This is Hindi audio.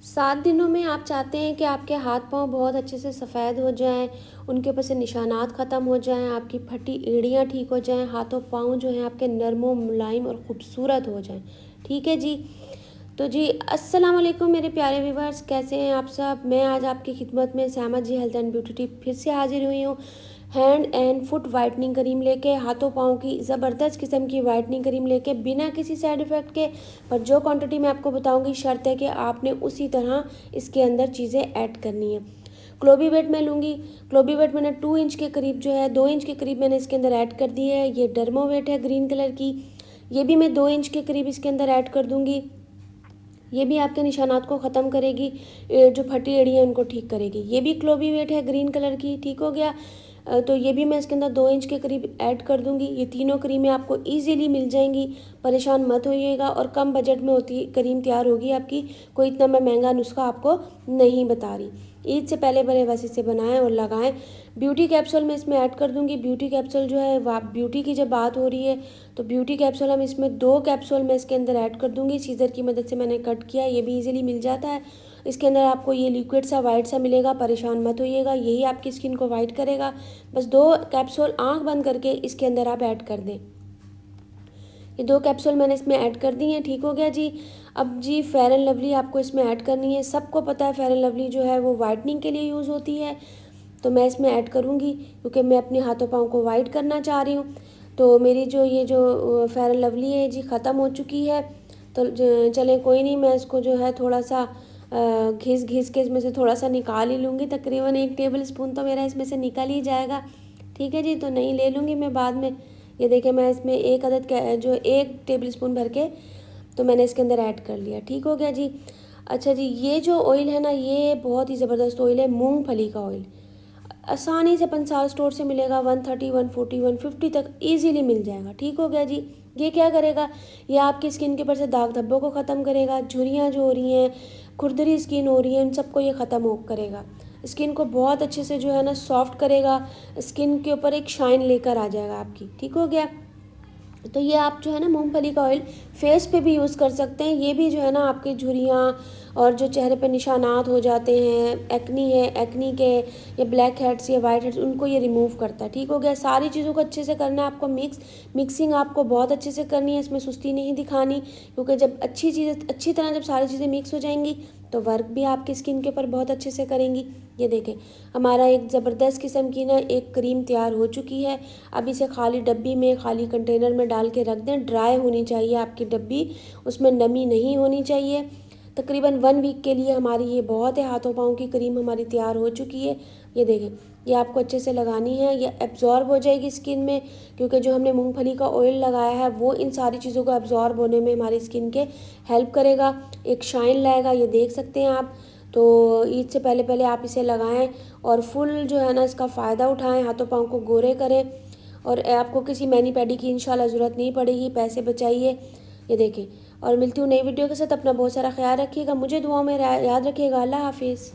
7 दिनों में आप चाहते हैं कि आपके हाथ-पाँव बहुत अच्छे से सफ़ेद हो जाएँ, उनके ऊपर से निशानात ख़त्म हो जाएँ, आपकी फटी एड़ियाँ ठीक हो जाएँ, हाथों-पाँव जो हैं आपके नरम व मुलायम और ख़ूबसूरत हो जाएँ। ठीक है जी? तो जी अस्सलाम वालेकुम मेरे प्यारे व्यूअर्स, कैसे हैं आप सब? मैं आज आपकी खिदमत में सहमत जी हेल्थ एंड ब्यूटी टिप फिर से हाज़िर हुई हूँ। Hand and foot whitening cream लेके, हाथों पाँव की ज़बरदस्त किस्म की वाइटनिंग क्रीम लेके, बिना किसी साइड इफ़ेक्ट के। पर जो क्वांटिटी मैं आपको बताऊंगी, शर्त है कि आपने उसी तरह इसके अंदर चीज़ें ऐड करनी है। क्लोबी वेट मैं लूँगी। क्लोबी वेट मैंने 2 इंच के करीब जो है 2 इंच के करीब मैंने इसके अंदर ऐड कर दी है। ये डर्मो वेट है ग्रीन कलर की, ये भी मैं 2 इंच के करीब इसके अंदर ऐड कर दूँगी। ये भी आपके निशानात को ख़त्म करेगी, जो फटी एड़ी है उनको ठीक करेगी। ये भी क्लोबी वेट है ग्रीन कलर की, ठीक हो गया। तो ये भी मैं इसके अंदर 2 इंच के करीब ऐड कर दूंगी। ये तीनों क्रीमें आपको इजीली मिल जाएंगी, परेशान मत होइएगा। और कम बजट में होती क्रीम तैयार होगी आपकी, कोई इतना मैं महंगा नुस्खा आपको नहीं बता रही। ईद से पहले पहले बस इसे बनाएं और लगाएं। ब्यूटी कैप्सूल मैं इसमें ऐड कर दूंगी। ब्यूटी कैप्सूल जो है ब्यूटी की जब बात हो रही है तो ब्यूटी कैप्सूल हम इसमें 2 कैप्सूल मैं इसके अंदर ऐड कर दूंगी। सीजर की मदद से मैंने कट किया, ये भी इजीली मिल जाता है। इसके अंदर आपको ये लिक्विड सा वाइट सा मिलेगा, परेशान मत होइएगा, यही आपकी स्किन को वाइट करेगा। बस 2 कैप्सूल आंख बंद करके इसके अंदर आप ऐड कर दें। ये 2 कैप्सूल मैंने इसमें ऐड कर दी हैं, ठीक हो गया जी। अब जी फेयर एंड लवली आपको इसमें ऐड करनी है। सबको पता है फेयर एंड लवली जो है वो वाइटनिंग के लिए यूज़ होती है, तो मैं इसमें ऐड करूँगी क्योंकि मैं अपने हाथों पाँव को वाइट करना चाह रही हूँ। तो मेरी जो ये जो फेयर एंड लवली है जी ख़त्म हो चुकी है। तो चलें कोई नहीं, मैं इसको जो है थोड़ा सा घिस घिस के इसमें से थोड़ा सा निकाल ही लूँगी। तकरीबन 1 टेबल स्पून तो मेरा इसमें से निकल ही जाएगा। ठीक है जी, तो नहीं ले लूँगी मैं बाद में। ये देखिए मैं इसमें 1 अदद जो 1 टेबल स्पून भर के तो मैंने इसके अंदर ऐड कर लिया, ठीक हो गया जी। अच्छा जी, ये जो ऑयल है ना, ये बहुत ही ज़बरदस्त ऑयल है, मूंगफली का ऑयल। आसानी से पंसार स्टोर से मिलेगा, 130 140 150 तक इजीली मिल जाएगा, ठीक हो गया जी। ये क्या करेगा, ये आपकी स्किन के ऊपर से दाग धब्बों को ख़त्म करेगा। झुर्रियाँ जो हो रही हैं, खुरदरी स्किन हो रही है, इन सबको ये ख़त्म हो करेगा। स्किन को बहुत अच्छे से जो है ना सॉफ्ट करेगा, स्किन के ऊपर एक शाइन लेकर आ जाएगा आपकी, ठीक हो गया। तो ये आप जो है ना मूंगफली का ऑयल फेस पे भी यूज़ कर सकते हैं। ये भी जो है ना आपकी झुर्रियाँ और जो चेहरे पे निशानात हो जाते हैं, एक्नी है, एक्नी के या ब्लैक हेड्स या वाइट हेड्स, उनको ये रिमूव करता है, ठीक हो गया। सारी चीज़ों को अच्छे से करना है आपको मिक्सिंग आपको बहुत अच्छे से करनी है, इसमें सुस्ती नहीं दिखानी, क्योंकि जब अच्छी तरह जब सारी चीज़ें मिक्स हो जाएंगी तो वर्क भी आपकी स्किन के ऊपर बहुत अच्छे से करेंगी। ये देखें हमारा एक ज़बरदस्त किस्म की ना एक क्रीम तैयार हो चुकी है। अब इसे खाली डब्बी में, खाली कंटेनर में डाल के रख दें। ड्राई होनी चाहिए आपकी डब्बी, उसमें नमी नहीं होनी चाहिए। तकरीबन 1 वीक के लिए हमारी ये बहुत है। हाथों पाँव की क्रीम हमारी तैयार हो चुकी है। ये देखें, ये आपको अच्छे से लगानी है, ये एब्जॉर्ब हो जाएगी स्किन में, क्योंकि जो हमने मूंगफली का ऑयल लगाया है वो इन सारी चीज़ों को एब्जॉर्ब होने में हमारी स्किन के हेल्प करेगा, एक शाइन लाएगा। ये देख सकते हैं आप। तो ईद से पहले पहले आप इसे लगाएं और फुल जो है ना इसका फ़ायदा उठाएं, हाथों पाँव को गोरे करें। और आपको किसी मैनी पैडी की इंशाल्लाह ज़रूरत नहीं पड़ेगी, पैसे बचाइए। ये देखें, और मिलती हूँ नई वीडियो के साथ। अपना बहुत सारा ख्याल रखिएगा, मुझे दुआओं में याद रखिएगा। अल्लाह हाफिज़।